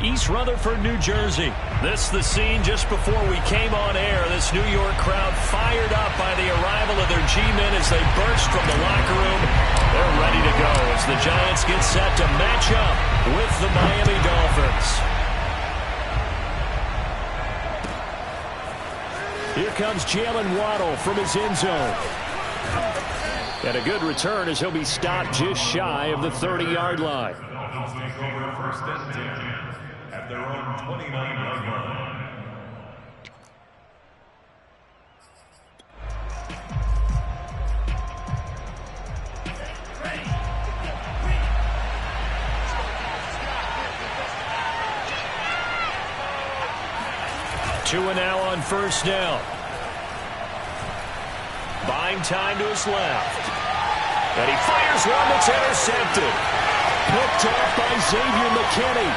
East Rutherford, New Jersey. This the scene just before we came on air. This New York crowd fired up by the arrival of their G-men as they burst from the locker room. They're ready to go as the Giants get set to match up with the Miami Dolphins. Here comes Jalen Waddle from his end zone. And a good return as he'll be stopped just shy of the 30-yard line. Dolphins take over first and 10 at their own 29-yard line. Tua now on first down. Buying time to his left. And he fires one that's intercepted. Picked off by Xavier McKinney.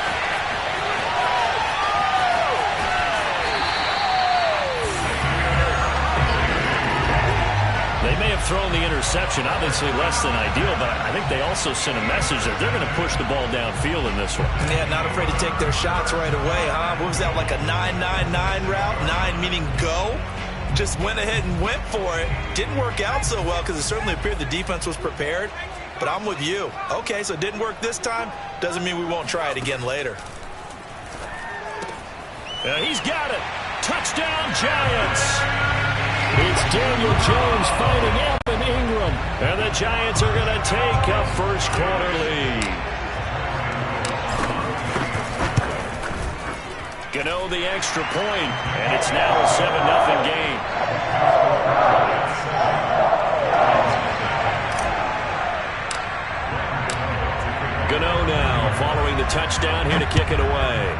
They may have thrown the interception, obviously less than ideal, but I think they also sent a message that they're going to push the ball downfield in this one. Yeah, not afraid to take their shots right away, huh? What was that, like a 9-9-9 route? 9 meaning go? Just went ahead and went for it. Didn't work out so well because it certainly appeared the defense was prepared. But I'm with you. Okay, so it didn't work this time. Doesn't mean we won't try it again later. He's got it. Touchdown, Giants. It's Daniel Jones finding Evan Ingram. And the Giants are going to take a first quarter lead. Gano the extra point, and it's now a 7-0 game. Gano now following the touchdown here to kick it away.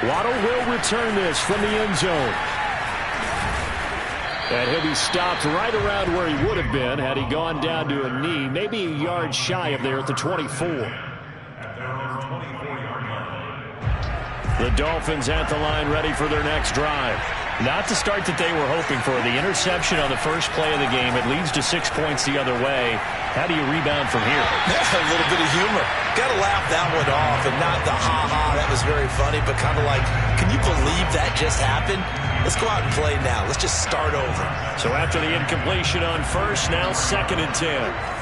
Waddle will return this from the end zone. And he'll be stopped right around where he would have been had he gone down to a knee, maybe a yard shy of there at the 24. The Dolphins at the line ready for their next drive. Not the start that they were hoping for. The interception on the first play of the game. It leads to 6 points the other way. How do you rebound from here? That's a little bit of humor. Got to laugh that one off and not the ha-ha. That was very funny, but kind of like, can you believe that just happened? Let's go out and play now. Let's just start over. So after the incompletion on first, now 2nd and 10.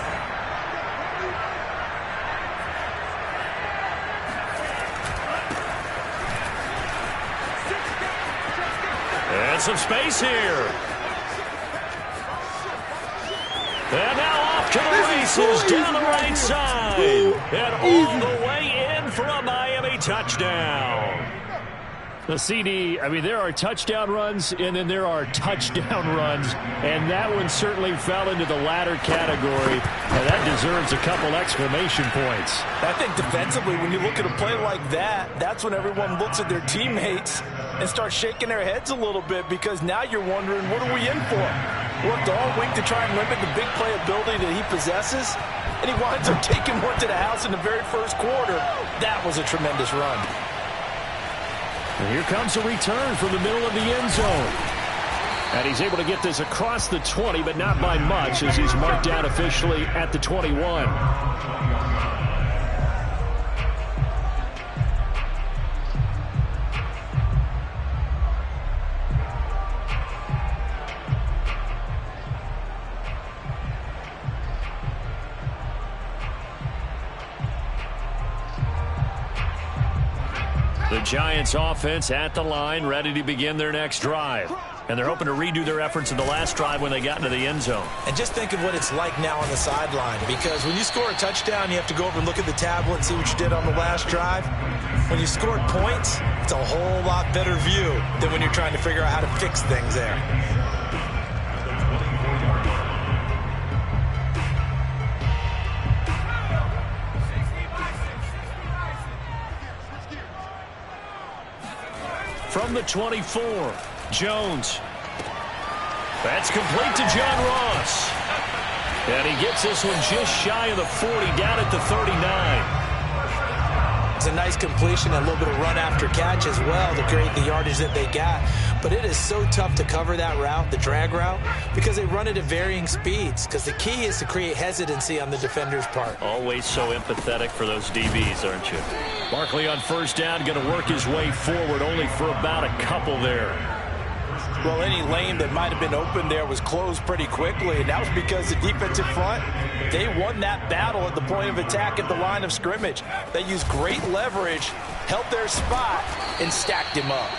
And some space here. And now off to the races down the right side. And all the way in for a Miami touchdown. The CD, I mean, there are touchdown runs, and then there are touchdown runs, and that one certainly fell into the latter category, and that deserves a couple exclamation points. I think defensively, when you look at a play like that, that's when everyone looks at their teammates and starts shaking their heads a little bit, because now you're wondering, what are we in for? Worked all week to try and limit the big play ability that he possesses, and he winds up taking one to the house in the very first quarter. That was a tremendous run. And here comes a return from the middle of the end zone. And he's able to get this across the 20, but not by much, as he's marked down officially at the 21. The Giants offense at the line, ready to begin their next drive. And they're hoping to redo their efforts in the last drive when they got into the end zone. And just think of what it's like now on the sideline, because when you score a touchdown, you have to go over and look at the tablet and see what you did on the last drive. When you scored points, it's a whole lot better view than when you're trying to figure out how to fix things there. From the 24, Jones. That's complete to John Ross. And he gets this one just shy of the 40, down at the 39. It's a nice completion, a little bit of run after catch as well to create the yardage that they got. But it is so tough to cover that route, the drag route, because they run it at varying speeds. Because the key is to create hesitancy on the defender's part. Always so empathetic for those DBs, aren't you? Barkley on first down, going to work his way forward, only for about a couple there. Well, any lane that might have been open there was closed pretty quickly, and that was because the defensive front, they won that battle at the point of attack at the line of scrimmage. They used great leverage, held their spot, and stacked him up.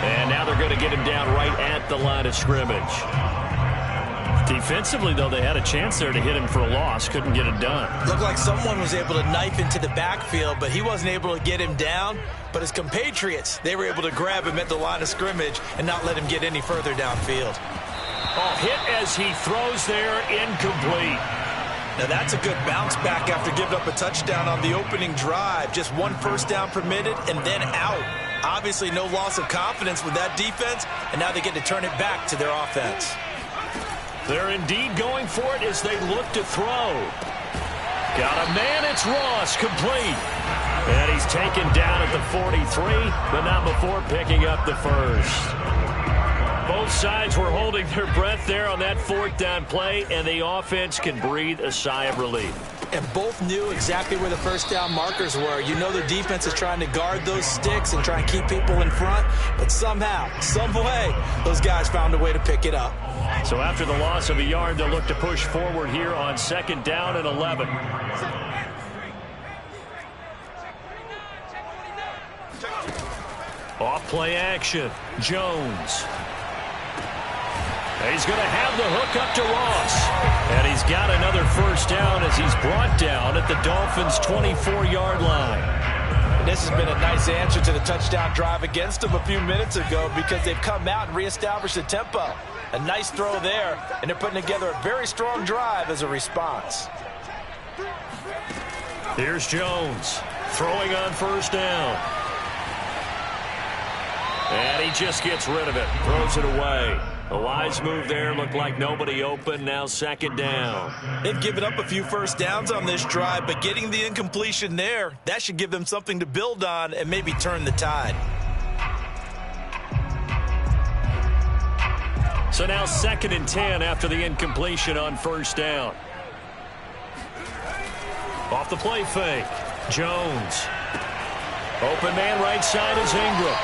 And now they're going to get him down right at the line of scrimmage. Defensively, though, they had a chance there to hit him for a loss. Couldn't get it done. Looked like someone was able to knife into the backfield, but he wasn't able to get him down. But his compatriots, they were able to grab him at the line of scrimmage and not let him get any further downfield. Oh, hit as he throws there, incomplete. Now that's a good bounce back after giving up a touchdown on the opening drive. Just one first down permitted and then out. Obviously no loss of confidence with that defense, and now they get to turn it back to their offense. They're indeed going for it as they look to throw. Got a man, it's Ross, complete. And he's taken down at the 43, but not before picking up the first. Both sides were holding their breath there on that fourth down play, and the offense can breathe a sigh of relief. And both knew exactly where the first down markers were. You know their defense is trying to guard those sticks and try and keep people in front, but somehow, some way, those guys found a way to pick it up. So after the loss of a yard, they'll look to push forward here on second down and 11. Off play action, Jones. He's going to have the hook up to Ross. And he's got another first down as he's brought down at the Dolphins' 24-yard line. This has been a nice answer to the touchdown drive against them a few minutes ago because they've come out and reestablished the tempo. A nice throw there, and they're putting together a very strong drive as a response. Here's Jones throwing on first down. And he just gets rid of it, throws it away. A wise move there, looked like nobody open, now second down. They've given up a few first downs on this drive, but getting the incompletion there, that should give them something to build on and maybe turn the tide. So now second and 10 after the incompletion on first down. Off the play fake, Jones. Open man right side is Ingram.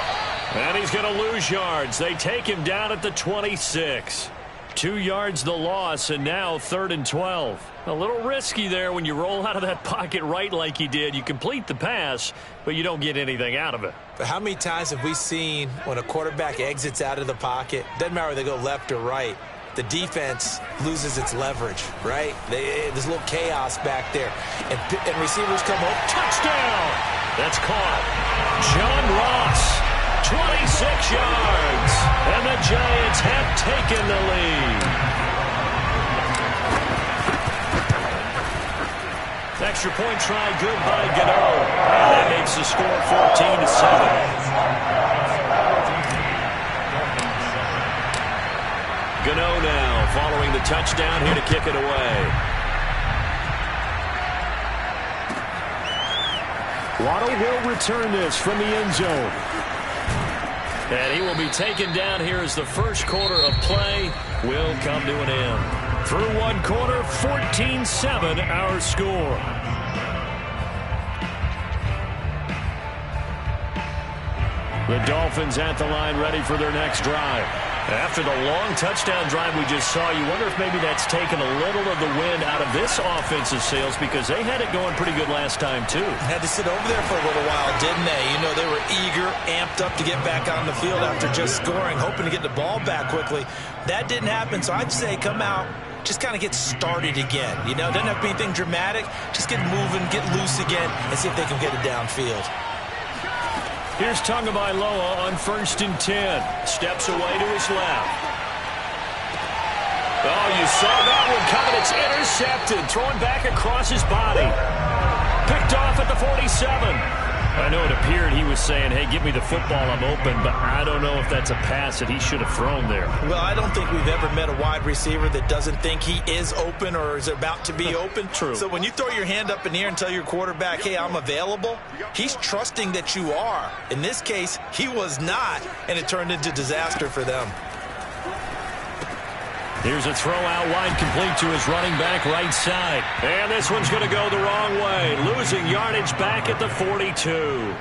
And he's going to lose yards. They take him down at the 26. 2 yards the loss, and now 3rd and 12. A little risky there when you roll out of that pocket right like he did. You complete the pass, but you don't get anything out of it. But how many times have we seen when a quarterback exits out of the pocket, doesn't matter whether they go left or right, the defense loses its leverage, right? There's a little chaos back there. And receivers come up. Touchdown! That's caught. John Ross. 26 yards, and the Giants have taken the lead. Extra point try good by Gano. That makes the score 14-7. Gano now following the touchdown here to kick it away. Waddle will return this from the end zone. And he will be taken down here as the first quarter of play will come to an end. Through one quarter, 14-7 our score. The Dolphins at the line ready for their next drive. After the long touchdown drive we just saw, you wonder if maybe that's taken a little of the wind out of this offensive sails because they had it going pretty good last time too. Had to sit over there for a little while, didn't they? You know, they were eager, amped up to get back on the field after just scoring, hoping to get the ball back quickly. That didn't happen, so I'd say come out, just kind of get started again. You know, doesn't have to be anything dramatic. Just get moving, get loose again, and see if they can get it downfield. Here's Tagovailoa on 1st and 10. Steps away to his left. Oh, you saw that one coming. It's intercepted. Throwing back across his body. Picked off at the 47. I know it appeared he was saying, hey, give me the football, I'm open, but I don't know if that's a pass that he should have thrown there. Well, I don't think we've ever met a wide receiver that doesn't think he is open or is about to be open. True. So when you throw your hand up in the air and tell your quarterback, hey, I'm available, he's trusting that you are. In this case, he was not, and it turned into disaster for them. Here's a throw out wide, complete to his running back right side. And this one's going to go the wrong way, losing yardage back at the 42.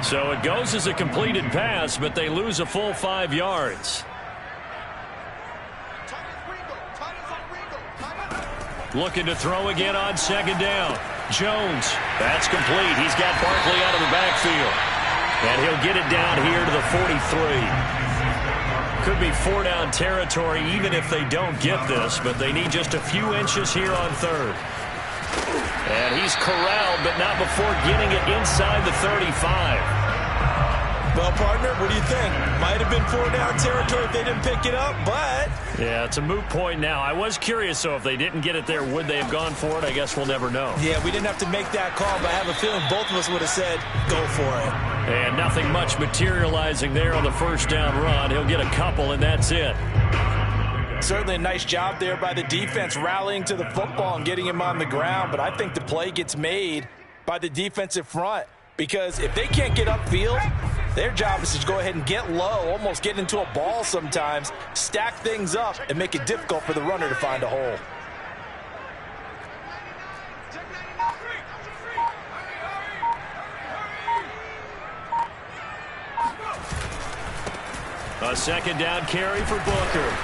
So it goes as a completed pass, but they lose a full 5 yards. Looking to throw again on second down. Jones, that's complete. He's got Barkley out of the backfield. And he'll get it down here to the 43. Could be 4-down territory even if they don't get this, but they need just a few inches here on third. And he's corralled, but not before getting it inside the 35. Well, partner, what do you think? Might have been 4-down territory if they didn't pick it up, but... Yeah, it's a moot point now. I was curious, so if they didn't get it there, would they have gone for it? I guess we'll never know. Yeah, we didn't have to make that call, but I have a feeling both of us would have said, go for it. And nothing much materializing there on the first down run. He'll get a couple, and that's it. Certainly a nice job there by the defense rallying to the football and getting him on the ground, but I think the play gets made by the defensive front because if they can't get upfield, their job is to go ahead and get low, almost get into a ball sometimes, stack things up, and make it difficult for the runner to find a hole. A second down carry for Booker.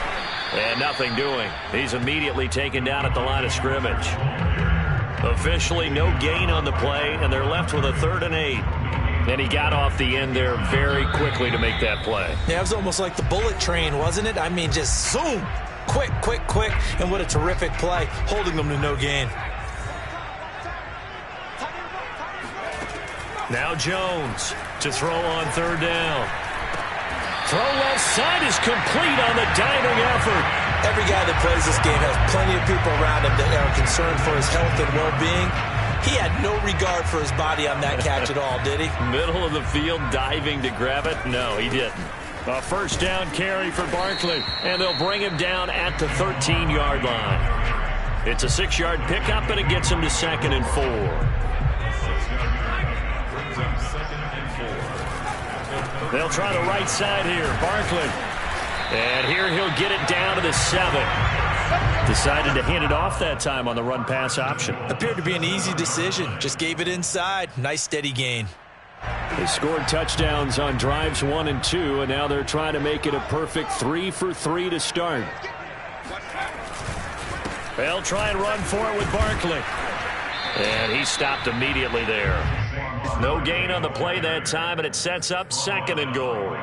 And nothing doing. He's immediately taken down at the line of scrimmage. Officially no gain on the play, and they're left with a 3rd and 8. And he got off the end there very quickly to make that play. Yeah, it was almost like the bullet train, wasn't it? I mean, just zoom. Quick, quick, quick. And what a terrific play, holding them to no gain. Now Jones to throw on 3rd down. Throw left side is complete on the diving effort. Every guy that plays this game has plenty of people around him that are concerned for his health and well-being. He had no regard for his body on that catch at all, did he? Middle of the field, diving to grab it? No, he didn't. A first down carry for Barkley, and they'll bring him down at the 13-yard line. It's a 6-yard pickup, and it gets him to 2nd and 4. They'll try the right side here. Barkley. And here he'll get it down to the 7. Decided to hand it off that time on the run-pass option. Appeared to be an easy decision. Just gave it inside. Nice steady gain. They scored touchdowns on drives 1 and 2, and now they're trying to make it a perfect 3 for 3 to start. They'll try and run for it with Barkley. And he stopped immediately there. No gain on the play that time, and it sets up 2nd and goal.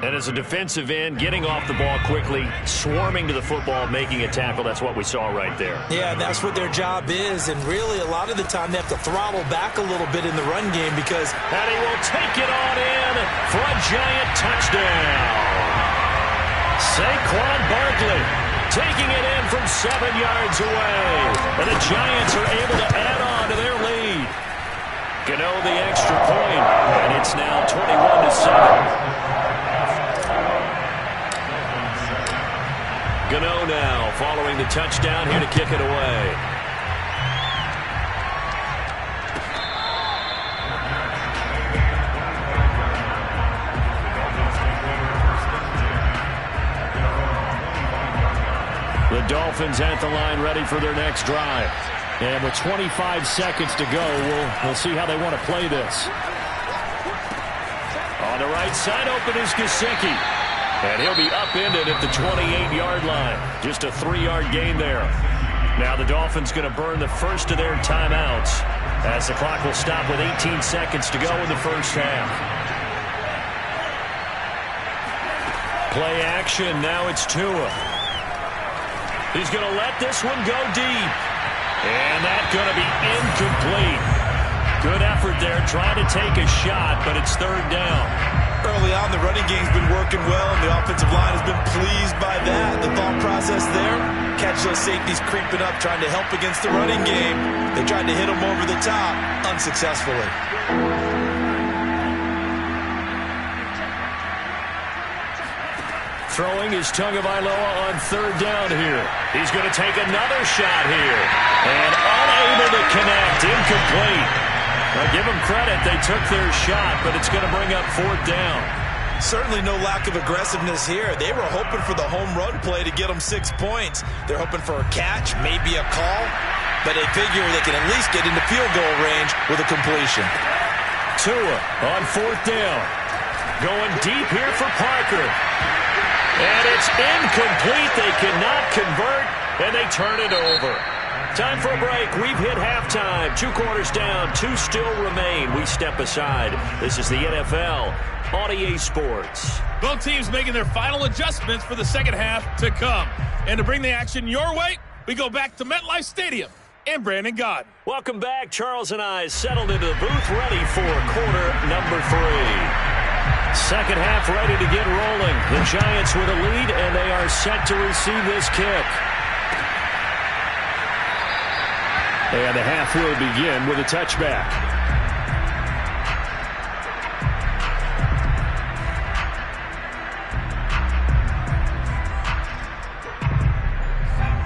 And as a defensive end, getting off the ball quickly, swarming to the football, making a tackle, that's what we saw right there. Yeah, that's what their job is, and really a lot of the time they have to throttle back a little bit in the run game because... And he will take it on in for a giant touchdown. Saquon Barkley taking it in from 7 yards away. And the Giants are able to add on to their lead. Gano the extra point, and it's now 21-7. Gano now following the touchdown here to kick it away. The Dolphins at the line ready for their next drive. And with 25 seconds to go, we'll see how they want to play this. On the right side, open is Gesicki. And he'll be upended at the 28-yard line. Just a 3-yard gain there. Now the Dolphins going to burn the first of their timeouts as the clock will stop with 18 seconds to go in the first half. Play action. Now it's Tua. He's going to let this one go deep. And that's going to be incomplete. Good effort there trying to take a shot, but it's 3rd down. Early on, the running game's been working well, and the offensive line has been pleased by that. The thought process there, catch those safeties creeping up, trying to help against the running game. They tried to hit them over the top, unsuccessfully. Throwing is Tagovailoa on third down here. He's going to take another shot here. And unable to connect. Incomplete. Now give them credit. They took their shot, but it's going to bring up fourth down. Certainly no lack of aggressiveness here. They were hoping for the home run play to get them 6 points. They're hoping for a catch, maybe a call, but they figure they can at least get into field goal range with a completion. Tua on fourth down. Going deep here for Parker. And it's incomplete. They cannot convert, and they turn it over. Time for a break. We've hit halftime. 2 quarters down. 2 still remain. We step aside. This is the NFL on EA Sports. Both teams making their final adjustments for the second half to come. And to bring the action your way, we go back to MetLife Stadium and Brandon Gaudin. Welcome back. Charles and I settled into the booth, ready for quarter number 3. Second half ready to get rolling. The Giants with a lead, and they are set to receive this kick. And the half will begin with a touchback.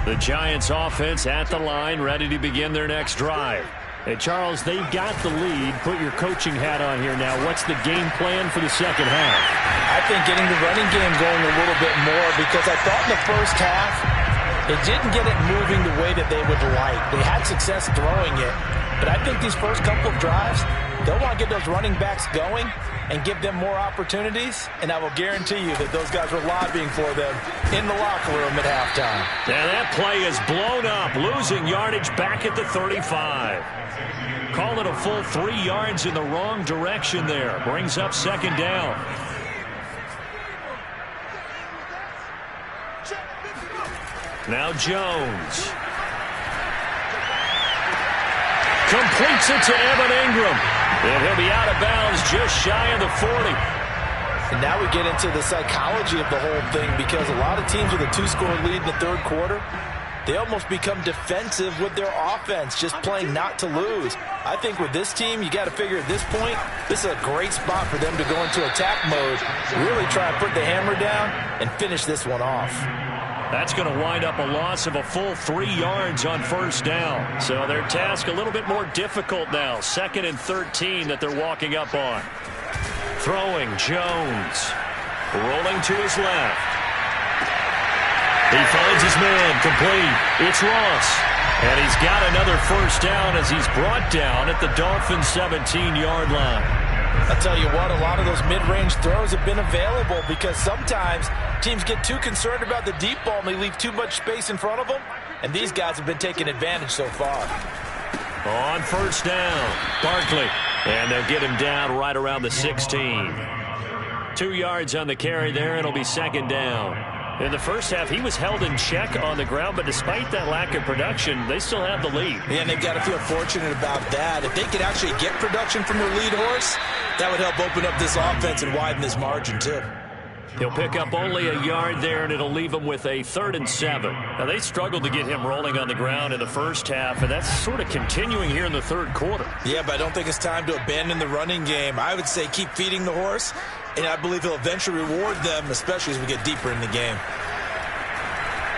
The Giants offense at the line, ready to begin their next drive. Hey, Charles, they've got the lead. Put your coaching hat on here now. What's the game plan for the second half? I think getting the running game going a little bit more, because I thought in the first half they didn't get it moving the way that they would like. They had success throwing it, but I think these first couple of drives, they'll want to get those running backs going and give them more opportunities, and I will guarantee you that those guys were lobbying for them in the locker room at halftime. And that play is blown up, losing yardage back at the 35. Call it a full 3 yards in the wrong direction there. Brings up second down. Now Jones. Completes it to Evan Ingram. And he'll be out of bounds just shy of the 40. And now we get into the psychology of the whole thing, because a lot of teams with a 2-score lead in the third quarter, they almost become defensive with their offense, just playing not to lose. I think with this team, you got to figure at this point, this is a great spot for them to go into attack mode, really try to put the hammer down and finish this one off. That's going to wind up a loss of a full 3 yards on first down. So their task a little bit more difficult now. 2nd and 13 that they're walking up on. Throwing, Jones. Rolling to his left. He finds his man, complete. It's Ross. And he's got another first down as he's brought down at the Dolphins' 17-yard line. I'll tell you what, a lot of those mid-range throws have been available, because sometimes teams get too concerned about the deep ball and they leave too much space in front of them, and these guys have been taking advantage so far. On first down, Barkley. And they'll get him down right around the 16. 2 yards on the carry there. It'll be second down. In the first half, he was held in check on the ground, but despite that lack of production, they still have the lead. Yeah, and they've got to feel fortunate about that. If they could actually get production from their lead horse, that would help open up this offense and widen this margin, too. He'll pick up only a yard there, and it'll leave him with a 3rd and 7. Now, they struggled to get him rolling on the ground in the first half, and that's sort of continuing here in the third quarter. Yeah, but I don't think it's time to abandon the running game. I would say keep feeding the horse, and I believe he'll eventually reward them, especially as we get deeper in the game.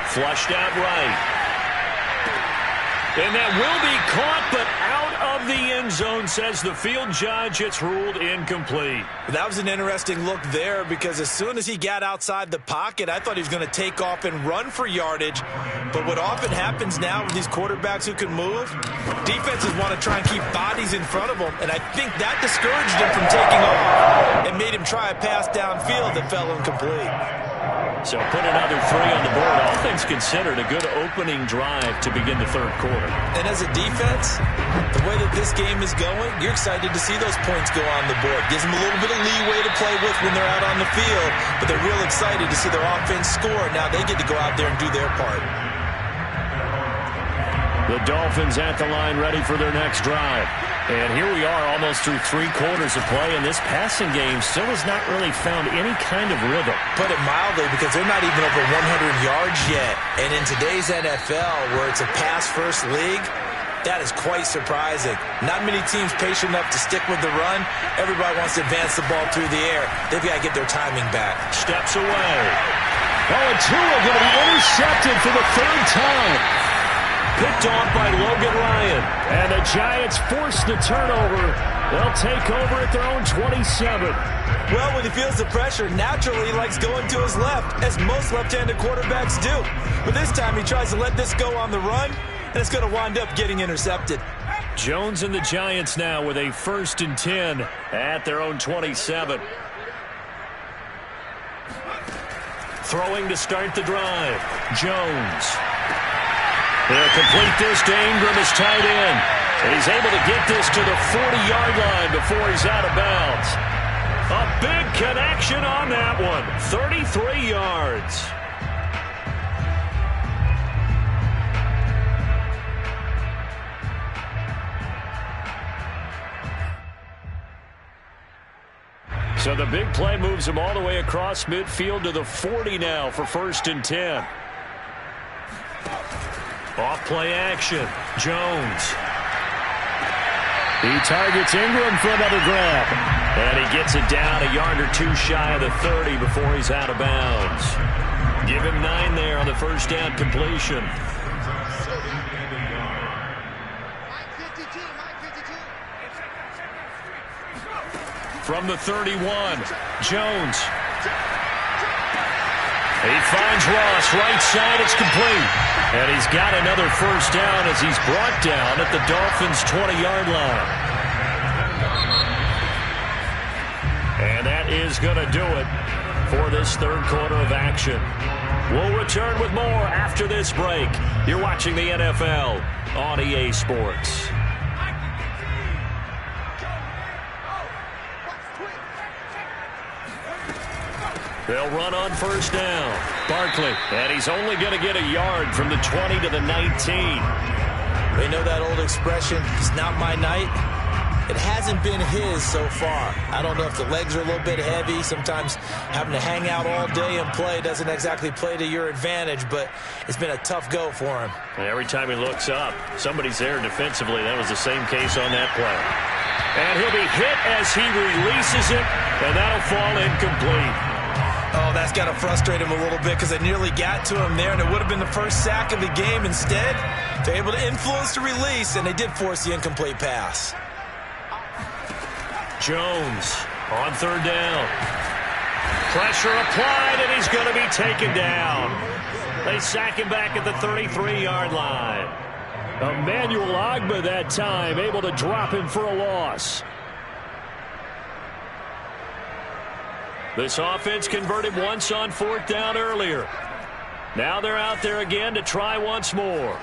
Flushed out right. And that will be caught, but out of the end zone, says the field judge. It's ruled incomplete. That was an interesting look there, because as soon as he got outside the pocket, I thought he was going to take off and run for yardage. But what often happens now with these quarterbacks who can move, defenses want to try and keep bodies in front of them, and I think that discouraged him from taking off and made him try a pass downfield that fell incomplete. So put another 3 on the board. All things considered, a good opening drive to begin the third quarter. And as a defense, the way that this game is going, you're excited to see those points go on the board. Gives them a little bit of leeway to play with when they're out on the field, but they're real excited to see their offense score. Now they get to go out there and do their part. The Dolphins at the line, ready for their next drive. And here we are almost through 3 quarters of play, and this passing game still has not really found any kind of rhythm. Put it mildly, because they're not even over 100 yards yet. And in today's NFL, where it's a pass-first league, that is quite surprising. Not many teams patient enough to stick with the run. Everybody wants to advance the ball through the air. They've got to get their timing back. Steps away. Oh, and Tua going to be intercepted for the third time. Picked off by Logan Ryan. And the Giants force the turnover. They'll take over at their own 27. Well, when he feels the pressure, naturally he likes going to his left, as most left-handed quarterbacks do. But this time he tries to let this go on the run, and it's going to wind up getting intercepted. Jones and the Giants now with a 1st and 10 at their own 27. Throwing to start the drive. Jones. They'll complete this to Ingram as tight end. And he's able to get this to the 40-yard line before he's out of bounds. A big connection on that one. 33 yards. So the big play moves him all the way across midfield to the 40 now for 1st and 10. Off play action. Jones. He targets Ingram for another grab. And he gets it down a yard or two shy of the 30 before he's out of bounds. Give him 9 there on the first down completion. From the 31, Jones. He finds Ross, right side, it's complete. And he's got another first down as he's brought down at the Dolphins' 20-yard line. And that is going to do it for this third quarter of action. We'll return with more after this break. You're watching the NFL on EA Sports. They'll run on first down. Barkley, and he's only going to get a yard from the 20 to the 19. They know that old expression, it's not my night. It hasn't been his so far. I don't know if the legs are a little bit heavy. Sometimes having to hang out all day and play doesn't exactly play to your advantage, but it's been a tough go for him. And every time he looks up, somebody's there defensively. That was the same case on that play. And he'll be hit as he releases it, and that'll fall incomplete. Oh, that's got to frustrate him a little bit because they nearly got to him there, and it would have been the first sack of the game. Instead, they're able to influence the release, and they did force the incomplete pass. Jones on third down. Pressure applied, and he's going to be taken down. They sack him back at the 33-yard line. Emmanuel Ogbah that time able to drop him for a loss. This offense converted once on 4th down earlier. Now they're out there again to try once more.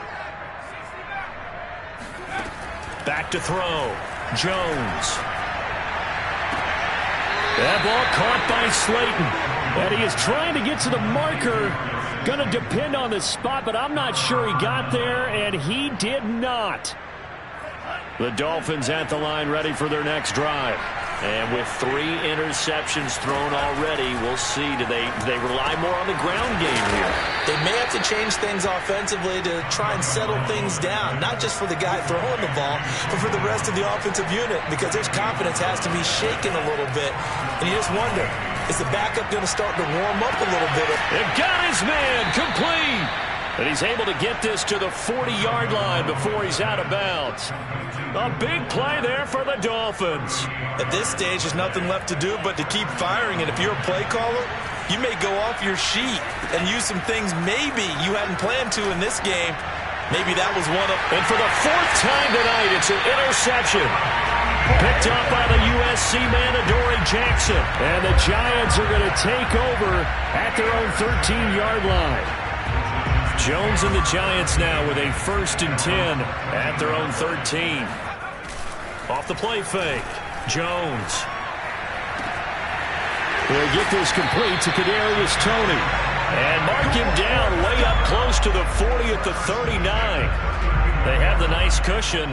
Back to throw. Jones. That ball caught by Slayton. And he is trying to get to the marker. Going to depend on the spot, but I'm not sure he got there, and he did not. The Dolphins at the line ready for their next drive. And with 3 interceptions thrown already, we'll see. Do they rely more on the ground game here? They may have to change things offensively to try and settle things down, not just for the guy throwing the ball, but for the rest of the offensive unit, because their confidence has to be shaken a little bit. And you just wonder, is the backup going to start to warm up a little bit? It got his man complete. And he's able to get this to the 40-yard line before he's out of bounds. A big play there for the Dolphins. At this stage, there's nothing left to do but to keep firing. And if you're a play caller, you may go off your sheet and use some things maybe you hadn't planned to in this game. Maybe that was one of... And for the 4th time tonight, it's an interception. Picked up by the USC man, Adoree Jackson. And the Giants are going to take over at their own 13-yard line. Jones and the Giants now with a 1st and 10 at their own 13. Off the play fake. Jones. Will get this complete to Kadarius Toney. And mark him down way up close to the 40 at the 39. They have the nice cushion.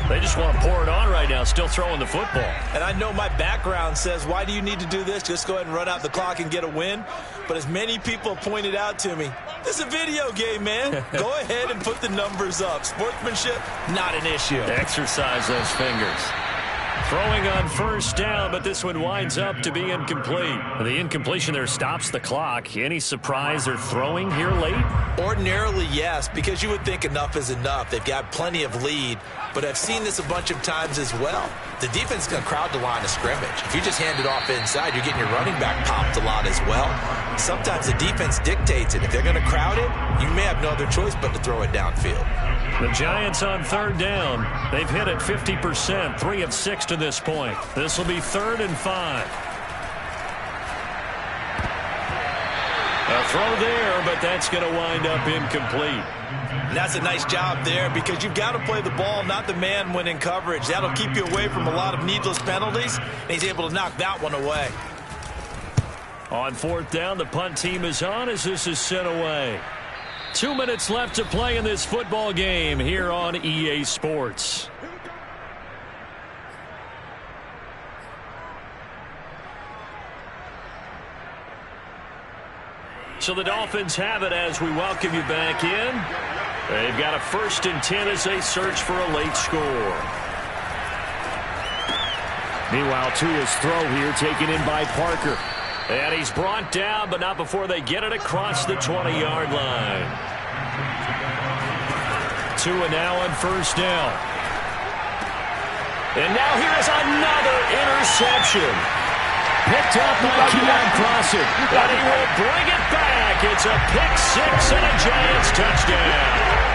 They just want to pour it on right now, still throwing the football. And I know my background says, why do you need to do this? Just go ahead and run out the clock and get a win. But as many people pointed out to me, this is a video game, man. Go ahead and put the numbers up. Sportsmanship, not an issue. Exercise those fingers. Throwing on first down, but this one winds up to be incomplete. The incompletion there stops the clock. Any surprise they're throwing here late? Ordinarily, yes, because you would think enough is enough. They've got plenty of lead, but I've seen this a bunch of times as well. The defense is going to crowd the line of scrimmage. If you just hand it off inside, you're getting your running back popped a lot as well. Sometimes the defense dictates it. If they're going to crowd it, you may have no other choice but to throw it downfield. The Giants on third down. They've hit it 50%, 3 of 6 to this point. This will be 3rd and 5. A throw there, but that's going to wind up incomplete. And that's a nice job there because you've got to play the ball, not the man when in coverage. That'll keep you away from a lot of needless penalties, and he's able to knock that one away. On 4th down, the punt team is on as this is sent away. 2 minutes left to play in this football game here on EA Sports. So the Dolphins have it as we welcome you back in. They've got a 1st and 10 as they search for a late score. Meanwhile, Tua's throw here taken in by Parker. And he's brought down, but not before they get it across the 20-yard line. Tua now on 1st down. And now here is another interception. Picked up by Keon Crossen. And he will bring it back. It's a pick 6 and a Giants touchdown.